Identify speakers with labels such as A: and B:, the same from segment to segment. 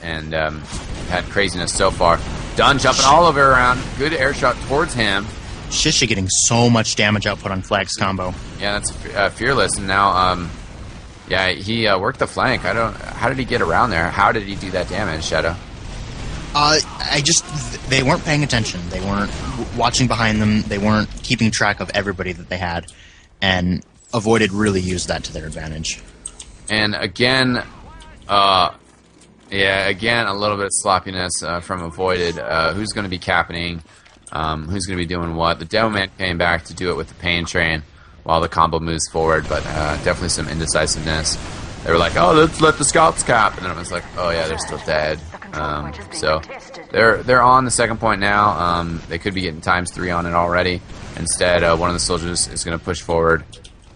A: and had craziness so far. Dunn jumping all over around. Good air shot towards him.
B: Shishi getting so much damage output on Flag's combo.
A: Yeah, that's Fearless, and now yeah, he worked the flank. How did he get around there? How did he do that damage, Shadow?
B: They weren't paying attention. They weren't watching behind them. They weren't keeping track of everybody that they had, and Avoided really used that to their advantage.
A: And again, yeah, again, a little bit of sloppiness from Avoided. Who's going to be captaining? Who's going to be doing what? The Demo Man came back to do it with the Pain Train while the combo moves forward, but definitely some indecisiveness. They were like, oh, let's let the scouts cap, and then it was like, oh yeah, they're still dead. So they're on the second point now. They could be getting ×3 on it already. Instead, one of the soldiers is going to push forward,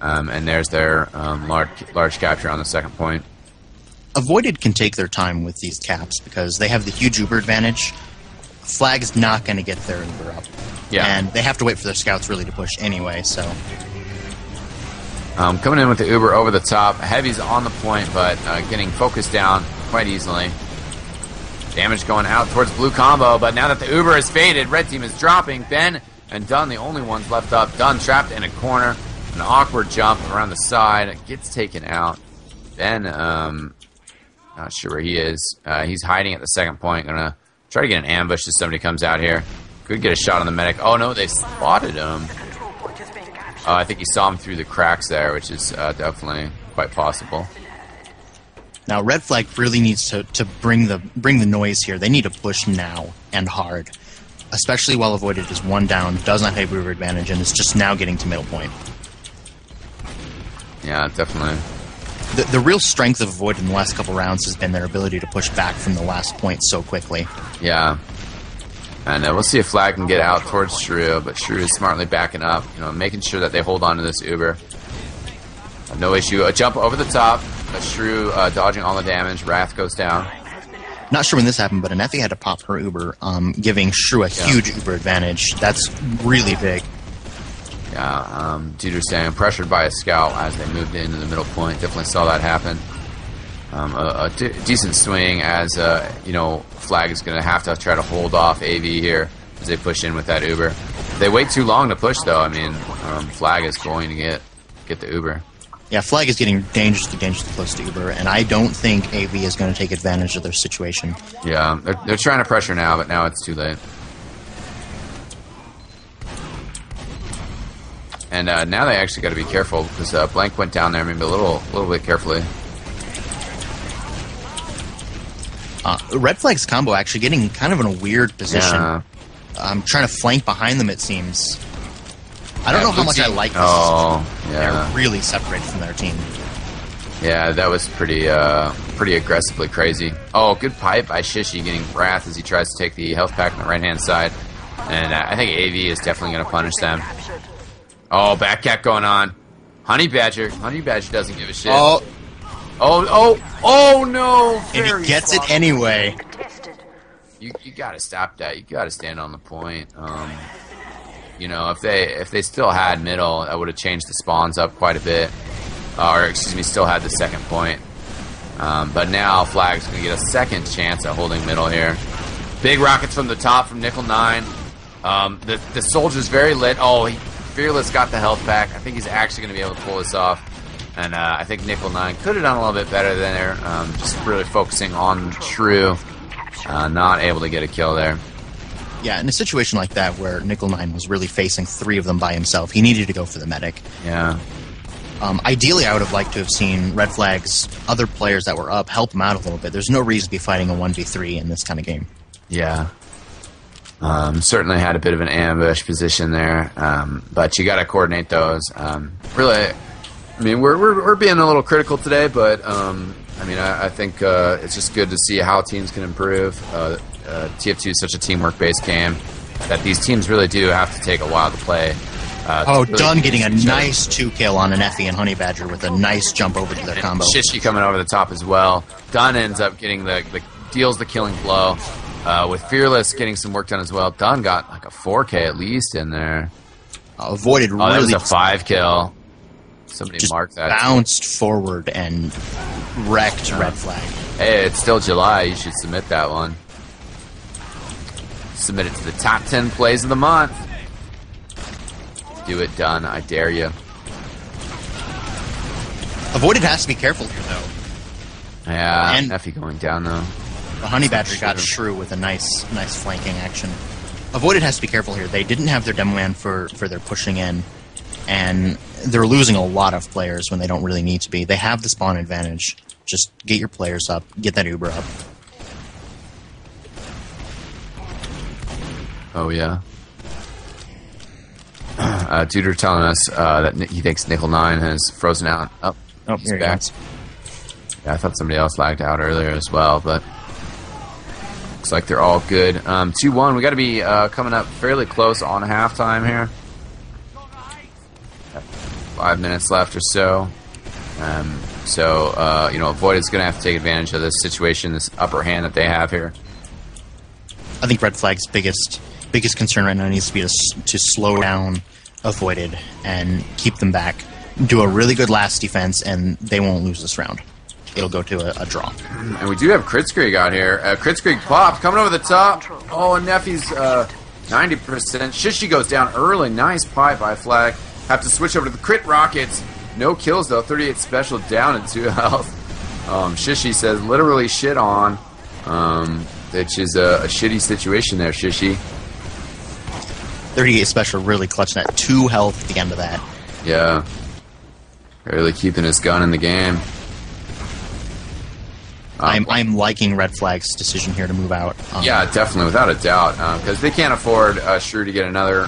A: and there's their large capture on the second point.
B: Avoided can take their time with these caps because they have the huge Uber advantage. Flag's not going to get their Uber up.
A: Yeah.
B: And they have to wait for their scouts really to push anyway, so...
A: coming in with the Uber over the top. Heavy's on the point, but getting focused down quite easily. Damage going out towards blue combo, but now that the Uber is faded, red team is dropping. Ben and Dunn, the only ones left up. Dunn trapped in a corner. An awkward jump around the side. Gets taken out. Ben, not sure where he is. He's hiding at the second point. Gonna try to get an ambush if somebody comes out here. Could get a shot on the medic. Oh no, they spotted him. I think he saw him through the cracks there, which is definitely quite possible.
B: Now, Red Flag really needs to bring the noise here. They need to push now and hard, especially while Avoided is one down, does not have Uber advantage, and is just now getting to middle point.
A: Yeah, definitely.
B: The real strength of Avoided in the last couple rounds has been their ability to push back from the last point so quickly.
A: Yeah. And we'll see if Flag can get out towards Shrew, but Shrew is smartly backing up, making sure that they hold on to this Uber. No issue. A jump over the top, but Shrew dodging all the damage. Wrath goes down.
B: Not sure when this happened, but Anethi had to pop her Uber, giving Shrew a huge Uber advantage. That's really big.
A: Yeah, Dieter staying pressured by a scout as they moved into the middle point. Definitely saw that happen. A decent swing as, Flag is going to have to try to hold off AV here as they push in with that Uber. If they wait too long to push, though, I mean, Flag is going to get the Uber.
B: Yeah, Flag is getting dangerously close to Uber, and I don't think AV is going to take advantage of their situation.
A: Yeah, they're trying to pressure now, but now it's too late. And now they actually got to be careful because Blank went down there maybe a little bit carefully.
B: Red Flag's combo actually getting kind of in a weird position.
A: Yeah.
B: I'm trying to flank behind them, it seems. I don't know how much I like this.
A: Oh, yeah.
B: They're really separated from their team.
A: Yeah, that was pretty aggressively crazy. Oh, good pipe by Shishi getting Wrath as he tries to take the health pack on the right-hand side. And I think AV is definitely going to punish them. Oh, backcat going on. Honey Badger doesn't give a shit. Oh no!
B: And he gets it anyway.
A: You gotta stop that. You gotta stand on the point. If they still had middle, that would have changed the spawns up quite a bit. Or excuse me, still had the second point. But now Flag's gonna get a second chance at holding middle here. Big rockets from the top from Nickel 9. The soldier's very lit. Oh, Fearless got the health pack. I think he's actually gonna be able to pull this off. And I think Nickel 9 could have done a little bit better than there. Just really focusing on Shrew. Not able to get a kill there.
B: Yeah, in a situation like that where Nickel 9 was really facing 3 of them by himself, he needed to go for the medic.
A: Yeah.
B: Ideally, I would have liked to have seen Red Flag's other players that were up help him out a little bit. There's no reason to be fighting a 1v3 in this kind of game.
A: Yeah. Certainly had a bit of an ambush position there. But you got to coordinate those. Really... I mean, we're being a little critical today, but I think it's just good to see how teams can improve. TF2 is such a teamwork-based game that these teams really do have to take a while to play.
B: Really Dunn getting a nice 2-kill on an Effie and Honey Badger with a nice jump over to their combo.
A: Shishi coming over the top as well. Dunn ends up getting deals the killing blow. With Fearless getting some work done as well. Dunn got like a 4K at least in there.
B: Avoided really.
A: That was a 5-kill. Somebody
B: just
A: marked that.
B: Bounced forward and wrecked Red Flag.
A: Hey, it's still July. You should submit that one. Submit it to the top 10 plays of the month. Do it, done. I dare you.
B: Avoided has to be careful here, though.
A: Yeah,
B: And-
A: Effie going down, though.
B: The Honey Badger got Shrew with a nice flanking action. Avoided has to be careful here. They didn't have their demo man for their pushing in, and they're losing a lot of players when they don't really need to be. They have the spawn advantage. Just get your players up, get that Uber up.
A: Oh, yeah. Duder telling us that he thinks Nickel 9 has frozen out. Oh, he's
B: here he
A: back.
B: goes.
A: Yeah, I thought somebody else lagged out earlier as well, but looks like they're all good. 2-1. We got to be coming up fairly close on halftime here. 5 minutes left or so. You know, Void is going to have to take advantage of this situation, this upper hand that they have here.
B: I think Red Flag's biggest concern right now needs to be to slow down Avoided and keep them back. Do a really good last defense, and they won't lose this round. It'll go to a draw.
A: And we do have Kritzkrieg out here. Kritzkrieg popped, coming over the top. Oh, and Neffy's 90%. Shishi goes down early. Nice pipe by Flag. Have to switch over to the crit rockets. No kills, though. 38 special down and 2 health. Shishi says literally shit on. Which is a shitty situation there, Shishi.
B: 38 special really clutching that. 2 health at the end of that.
A: Yeah. Really keeping his gun in the game.
B: I'm liking Red Flag's decision here to move out.
A: Yeah, definitely, without a doubt. Because they can't afford Shrew to get another...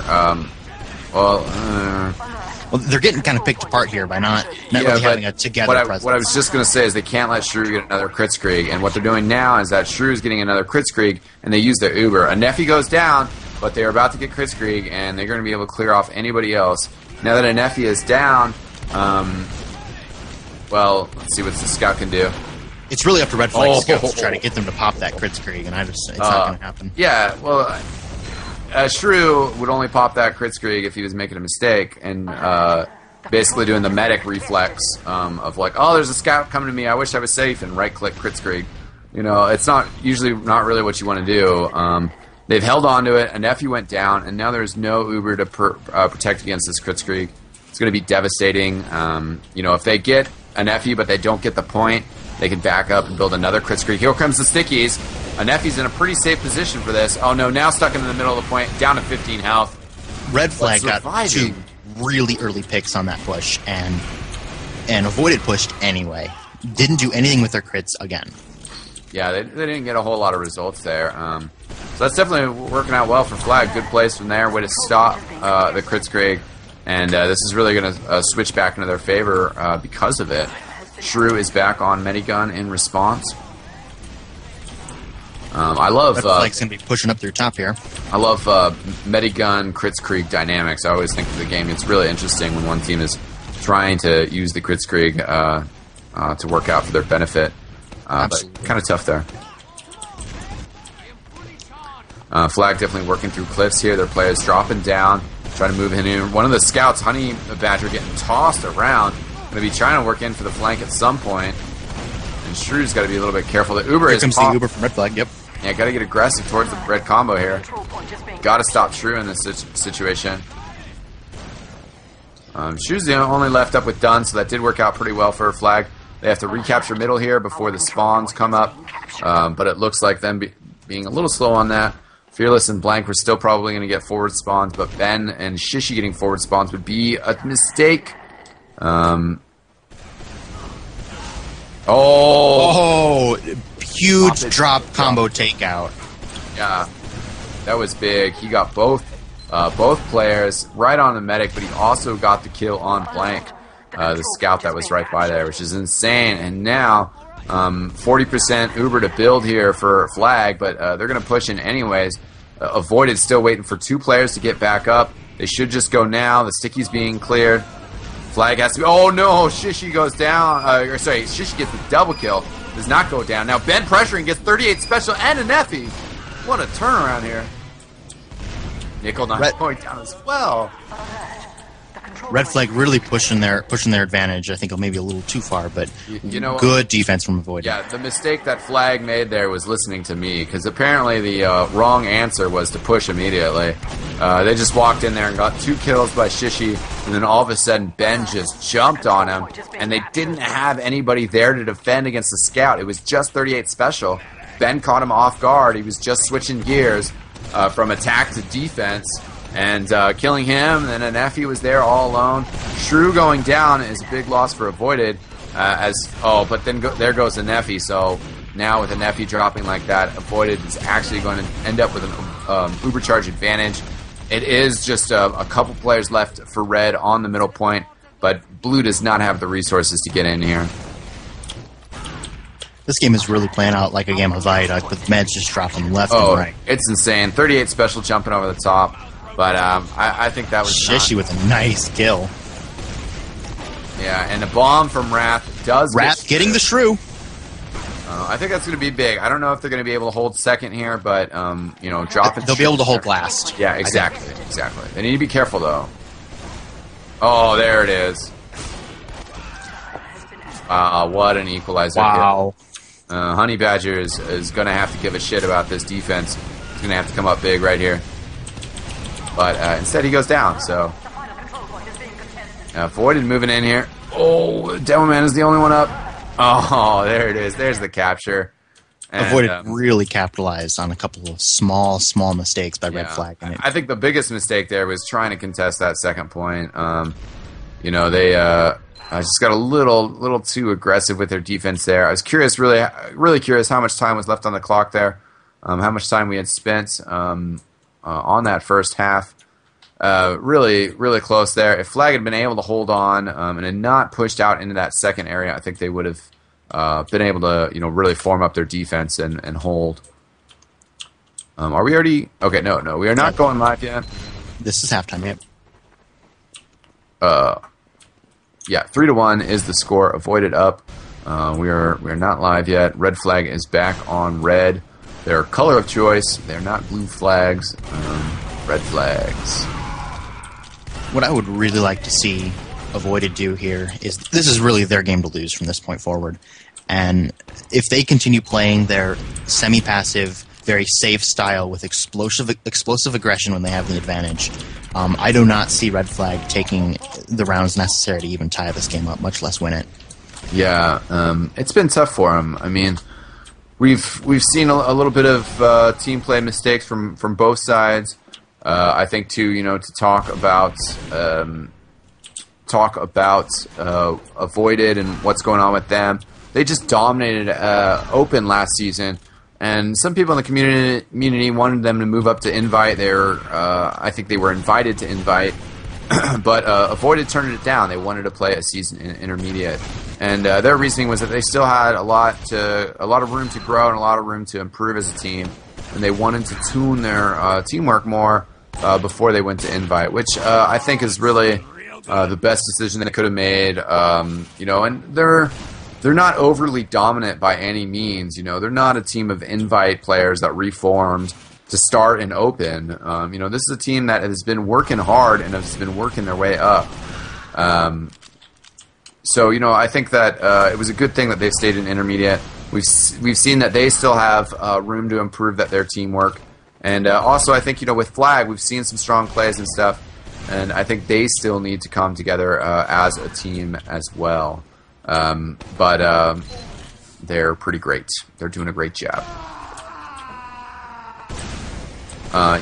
A: Well,
B: they're getting kind of picked apart here by not really having a together presence.
A: What I was just going to say is they can't let Shrew get another Kritzkrieg, and what they're doing now is that Shrew is getting another Kritzkrieg, and they use their Uber. A Neffy goes down, but they're about to get Kritzkrieg, and they're going to be able to clear off anybody else. Now that a Neffy is down, well, let's see what the scout can do.
B: It's really up to Red Flag scouts to try to get them to pop that Kritzkrieg, and it's not going to happen.
A: Yeah, well... Shrew would only pop that Kritzkrieg if he was making a mistake and basically doing the medic reflex of like, oh, there's a scout coming to me, I wish I was safe, and right-click Kritzkrieg. You know, it's usually not really what you want to do. They've held on to it, a Neffy went down, and now there's no Uber to protect against this Kritzkrieg. It's going to be devastating. You know, if they get a Neffy but they don't get the point, they can back up and build another Kritzkrieg. Here comes the Stickies. A Neffy's in a pretty safe position for this. Oh no, now stuck in the middle of the point, down to 15 health.
B: Red Flag got 2 really early picks on that push, and Avoided pushed anyway. Didn't do anything with their crits again.
A: Yeah, they didn't get a whole lot of results there. So that's definitely working out well for Flag. Good place from there. Way to stop the Kritzkrieg. And this is really going to switch back into their favor because of it. Shrew is back on Medigun in response. I love...
B: Flag's going to be pushing up through top here.
A: I love Medigun Kritzkrieg dynamics. I always think of the game. It's really interesting when one team is trying to use the Kritzkrieg to work out for their benefit. But kind of tough there. Flag definitely working through cliffs here. Their players dropping down, trying to move in. One of the scouts, Honey Badger, getting tossed around. Going to be trying to work in for the flank at some point. And Shrew's got to be a little bit careful. The Uber
B: Here
A: is
B: comes
A: popped.
B: the Uber from Red Flag, yep.
A: Yeah, got to get aggressive towards the red combo here. Got to stop Shrew in this situation. Shrew's the only left up with Dunn, so that did work out pretty well for Flag. They have to recapture middle here before the spawns come up. But it looks like them being a little slow on that. Fearless and Blank were still probably going to get forward spawns, but Ben and Shishi getting forward spawns would be a mistake.
B: Huge drop combo takeout.
A: Yeah, that was big. He got both players right on the medic, but he also got the kill on Blank, the scout that was right by there, which is insane. And now 40% Uber to build here for Flag, but they're going to push in anyways. Avoided still waiting for 2 players to get back up. They should just go now. The Sticky's being cleared. Flag has to be... Oh no, Shishi goes down. Shishi gets the double kill. Does not go down. Now Ben pressuring, gets 38 special and a Neffy. What a turnaround here. Nickel not going down as well.
B: Red Flag really pushing their advantage. I think maybe a little too far, but
A: you know,
B: good defense from Avoided.
A: Yeah, the mistake that Flag made there was listening to me, because apparently the wrong answer was to push immediately. They just walked in there and got 2 kills by Shishi, and then all of a sudden Ben just jumped on him, and they didn't have anybody there to defend against the scout. It was just 38 special. Ben caught him off guard. He was just switching gears from attack to defense, and killing him. And then Nefi was there all alone. Shrew going down is a big loss for Avoided. But then there goes the Nefi. So now with a Nefi dropping like that, Avoided is actually going to end up with an Ubercharge advantage. It is just a couple players left for Red on the middle point, but Blue does not have the resources to get in here.
B: This game is really playing out like a game of Viaduct, with meds just dropping left and right.
A: It's insane. 38 special jumping over the top. But I think that was
B: Shishi with a nice kill.
A: Yeah, and a bomb from Wrath does
B: Wrath getting the Shrew.
A: I think that's going to be big. I don't know if they're going to be able to hold second here, but you know, drop it.
B: They'll be able to hold last.
A: Yeah, exactly. Exactly. They need to be careful though. Oh, there it is. What an equalizer.
B: Wow.
A: Honey Badger is going to have to give a shit about this defense. He's going to have to come up big right here. But instead he goes down, so... Voided moving in here. Oh, Demoman is the only one up. Oh, there it is. There's the capture. And,
B: Avoided really capitalized on a couple of small mistakes by Red Flag.
A: I think the biggest mistake there was trying to contest that second point. You know, they just got a little too aggressive with their defense there. I was curious, really curious how much time was left on the clock there. How much time we had spent on that first half. Really close there. If Flag had been able to hold on and had not pushed out into that second area, I think they would have been able to, you know, really form up their defense and hold. Are we already? Okay, no, we are not going live yet.
B: This is halftime, yep.
A: Yeah, 3-1 is the score. Avoided up. We are not live yet. Red Flag is back on red. Their color of choice. They're not blue flags. Red flags.
B: What I would really like to see Avoided do here is, this is really their game to lose from this point forward. And if they continue playing their semi-passive, very safe style with explosive aggression when they have the advantage, I do not see Red Flag taking the rounds necessary to even tie this game up, much less win it.
A: Yeah, it's been tough for them. I mean, we've seen a little bit of team play mistakes from both sides. I think too, you know, to talk about Avoided and what's going on with them. They just dominated Open last season, and some people in the community wanted them to move up to Invite. I think they were invited to Invite, but Avoided turned it down. They wanted to play a season in Intermediate, and their reasoning was that they still had a lot of room to grow and a lot of room to improve as a team, and they wanted to tune their teamwork more before they went to Invite, which I think is really the best decision they could have made. You know, and they're not overly dominant by any means. You know, they're not a team of Invite players that reformed to start in Open. You know, this is a team that has been working hard and has been working their way up. So, you know, I think that it was a good thing that they stayed in Intermediate. We've seen that they still have room to improve their teamwork. And also, I think, you know, with Flag, we've seen some strong plays and stuff, and I think they still need to come together as a team as well. But they're pretty great. They're doing a great job.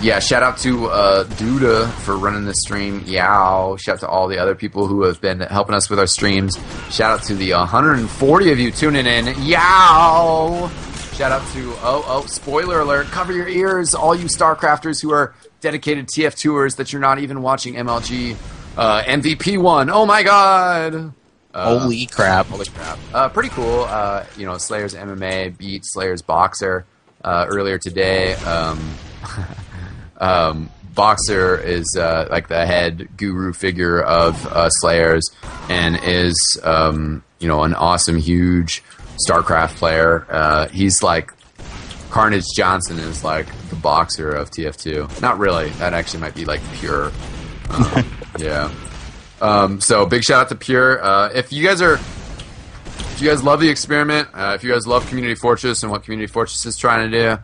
A: Yeah, shout out to Duda for running the stream. Yow. Shout out to all the other people who have been helping us with our streams. Shout out to the 140 of you tuning in. Yow. Shout out to, spoiler alert, cover your ears, all you StarCrafters who are dedicated TF2ers that you're not even watching MLG. MVP won. Oh my god.
B: Holy crap.
A: Holy crap. Pretty cool. You know, Slayer's MMA beat Slayer's Boxer earlier today. Boxer is like the head guru figure of Slayers and is, you know, an awesome, huge StarCraft player. He's like Carnage Johnson is like the Boxer of TF2. Not really. That actually might be like pure. Yeah. So big shout out to Pure. If you guys love the experiment, if you guys love Community Fortress and what Community Fortress is trying to do,